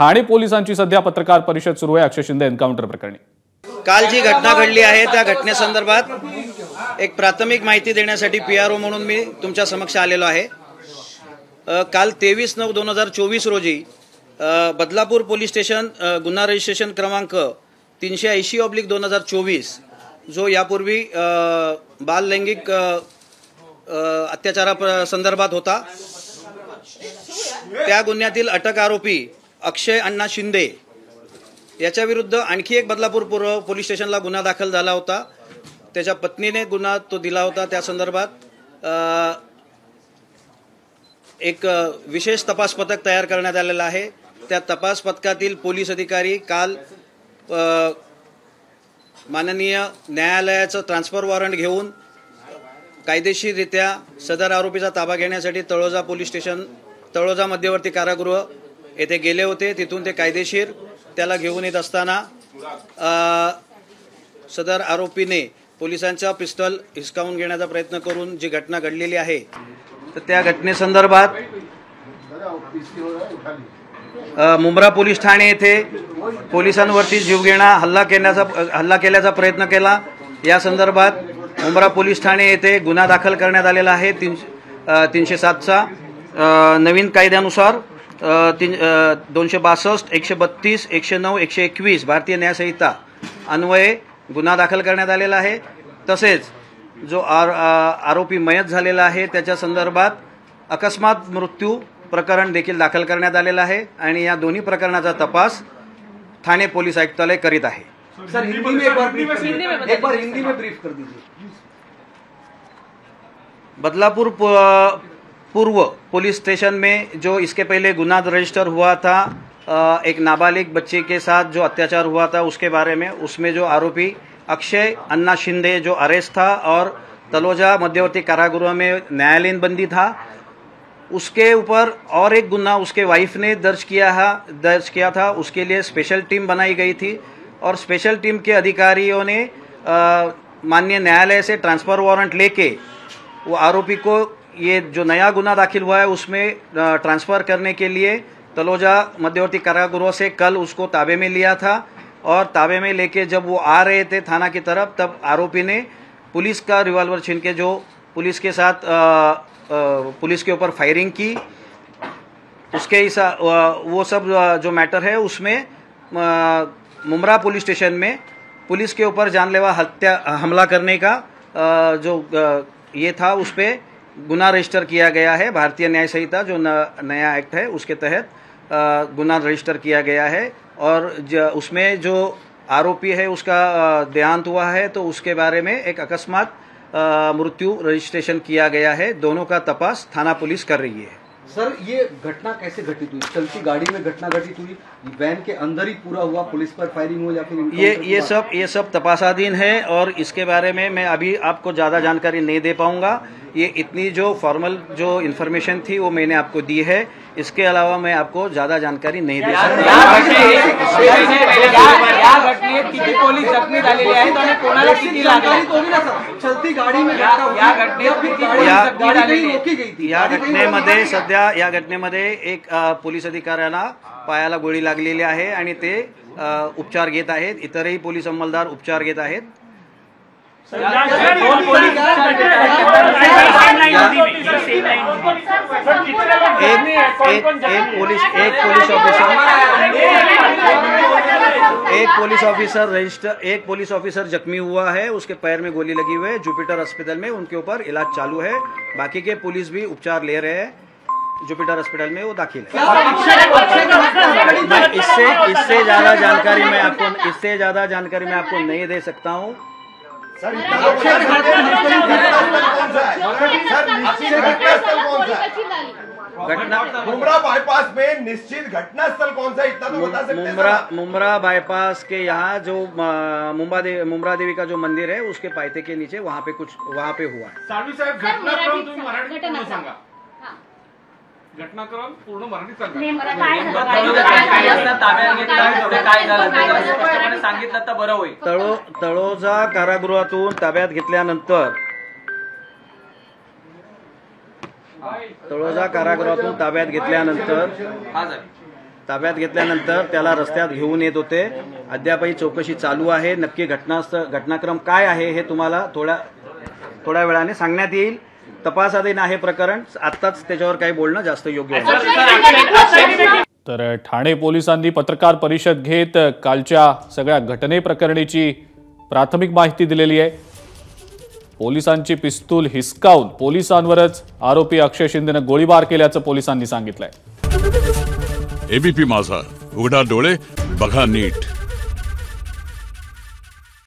ठाणे पोलिसांची सध्या पत्रकार परिषद सुरू आहे अक्षय शिंदे एन्काउंटर प्रकरणी। काल जी घटना घडली आहे त्या घटनेसंदर्भात एक प्राथमिक माहिती देण्यासाठी पीआरओ म्हणून मी तुमच्या समक्ष आलेलो आहे। काल 23/9/2024 रोजी बदलापूर पोलीस स्टेशन गुन्हा रजिस्ट्रेशन क्रमांक 380/2024 जो यापूर्वी बाल लैंगिक अत्याचारा संदर्भात होता, त्या गुन्ह्यातील अटक आरोपी अक्षय अण्णा शिंदे याच्या विरुद्ध आणखी एक बदलापूर पूर्व पोलीस स्टेशनला गुन्हा दाखल झाला होता। त्याच्या पत्नीने गुन्हा तो दिला होता। त्या संदर्भात एक विशेष तपास पथक तयार करण्यात आलेला आहे। त्या तपास पथकातील पोलीस अधिकारी काल माननीय न्यायालयाचं ट्रान्सफर वॉरंट घेऊन कायदेशीररित्या सदर आरोपीचा ताबा घेण्यासाठी तळोजा मध्यवर्ती कारागृह येथे गेले होते। तिथून ते कायदेशीर त्याला घेऊन येत असताना सदर आरोपीने पोलिसांचा पिस्टल हिसकावून घेण्याचा प्रयत्न करून जी घटना घडलेली आहे, तर त्या घटनेसंदर्भात मुंब्रा पोलीस ठाणे येथे पोलिसांवरती जीवघेणा हल्ला केल्याचा प्रयत्न केला। या संदर्भात मुंब्रा पोलीस ठाणे येथे गुन्हा दाखल करण्यात आलेला आहे। 307चा नवीन कायद्यानुसार 262, 132, 109, 121 भारतीय न्याय संहिता अन्वये गुन्हा दाखल करण्यात आलेला आहे। तसेच जो आरोपी मयत झालेला आहे त्याच्या संदर्भात अकस्मात मृत्यू प्रकरण देखील दाखल करण्यात आलेला आहे आणि या दोन्ही प्रकरणाचा तपास ठाणे पोलीस आयुक्तालय करीत आहे। सर हिंदी में एक बार हिंदी में ब्रीफ कर दीजिए। बदलापुर पूर्व पुलिस स्टेशन में जो इसके पहले गुना रजिस्टर हुआ था, एक नाबालिग बच्चे के साथ जो अत्याचार हुआ था उसके बारे में, उसमें जो आरोपी अक्षय अन्ना शिंदे जो अरेस्ट था और तलोजा मध्यवर्ती कारागृह में न्यायालयीन बंदी था, उसके ऊपर और एक गुना उसके वाइफ ने दर्ज किया था। उसके लिए स्पेशल टीम बनाई गई थी और स्पेशल टीम के अधिकारियों ने माननीय न्यायालय से ट्रांसफ़र वारंट लेके वो आरोपी को ये जो नया गुना दाखिल हुआ है उसमें ट्रांसफ़र करने के लिए तलोजा मध्यवर्ती कारागृह से कल उसको ताबे में लिया था। और ताबे में लेके जब वो आ रहे थे थाना की तरफ, तब आरोपी ने पुलिस का रिवॉल्वर छीन के जो पुलिस के साथ पुलिस के ऊपर फायरिंग की। उसके वो सब जो मैटर है उसमें मुंब्रा पुलिस स्टेशन में पुलिस के ऊपर जानलेवा हमला करने का जो ये था, उस पर गुना रजिस्टर किया गया है। भारतीय न्याय संहिता जो नया एक्ट है उसके तहत गुना रजिस्टर किया गया है और उसमें जो आरोपी है उसका देहांत हुआ है, तो उसके बारे में एक अकस्मात मृत्यु रजिस्ट्रेशन किया गया है। दोनों का तपास थाना पुलिस कर रही है। सर ये घटना कैसे घटित हुई? चलती गाड़ी में घटना घटित हुई, वैन के अंदर ही पूरा हुआ, पुलिस पर फायरिंग हुई या फिर ये सब तपासाधीन है और इसके बारे में मैं अभी आपको ज़्यादा जानकारी नहीं दे पाऊंगा। ये इतनी जो फॉर्मल जो इन्फॉर्मेशन थी वो मैंने आपको दी है। इसके अलावा मैं आपको ज़्यादा जानकारी नहीं दे सकता। या घटनेमध्ये एक पोलीस अधिकाऱ्यांना पायाला गोळी लागलेली आहे आणि ते उपचार घेत आहेत। इतरही पोलीस अंमलदार उपचार घेत आहेत। एक पुलिस ऑफिसर जख्मी हुआ है, उसके पैर में गोली लगी हुई है। जुपिटर अस्पताल में उनके ऊपर इलाज चालू है। बाकी के पुलिस भी उपचार ले रहे हैं। जुपिटर अस्पताल में वो दाखिल है। इससे ज़्यादा जानकारी मैं आपको नहीं दे सकता हूँ। मुंब्रा बाईपास में निश्चित घटनास्थल कौन सा, इतना तो बता सकते हैं? मुंब्रा बाईपास के यहाँ जो मुंब्रा देवी का जो मंदिर है उसके पायथे के नीचे वहाँ पे हुआ है। साळवी साहेब घटनाक्रम तुम्ही मराठीत पूर्ण सांगा। घटनाक्रम पूर्ण मराठीत सांगितलं तर बरं होईल। तळोजा कारागृहातून ताब्यात घेतल्यानंतर ताब्यात घेतल्यानंतर त्याला रस्त्यात घेऊन येत होते. अद्यापही चौकशी चालू आहे. नक्की घटनाक्रम काय आहे हे तुम्हाला थोड्या वेळाने सांगण्यात येईल. तपासाधीन आहे प्रकरण. आत्ताच त्याच्यावर काही बोलणं जास्त योग्य आहे. तर ठाणे पोलिसांनी पत्रकार परिषद घेत कालच्या सगळ्या घटनेप्रकरणीची प्राथमिक माहिती दिलेली आहे. पोलिसांची पिस्तूल हिसकावून पोलिसांवरच आरोपी अक्षय शिंदेनं गोळीबार केल्याचं पोलिसांनी सांगितलंय. एबीपी माझा, उघडा डोळे बघा नीट.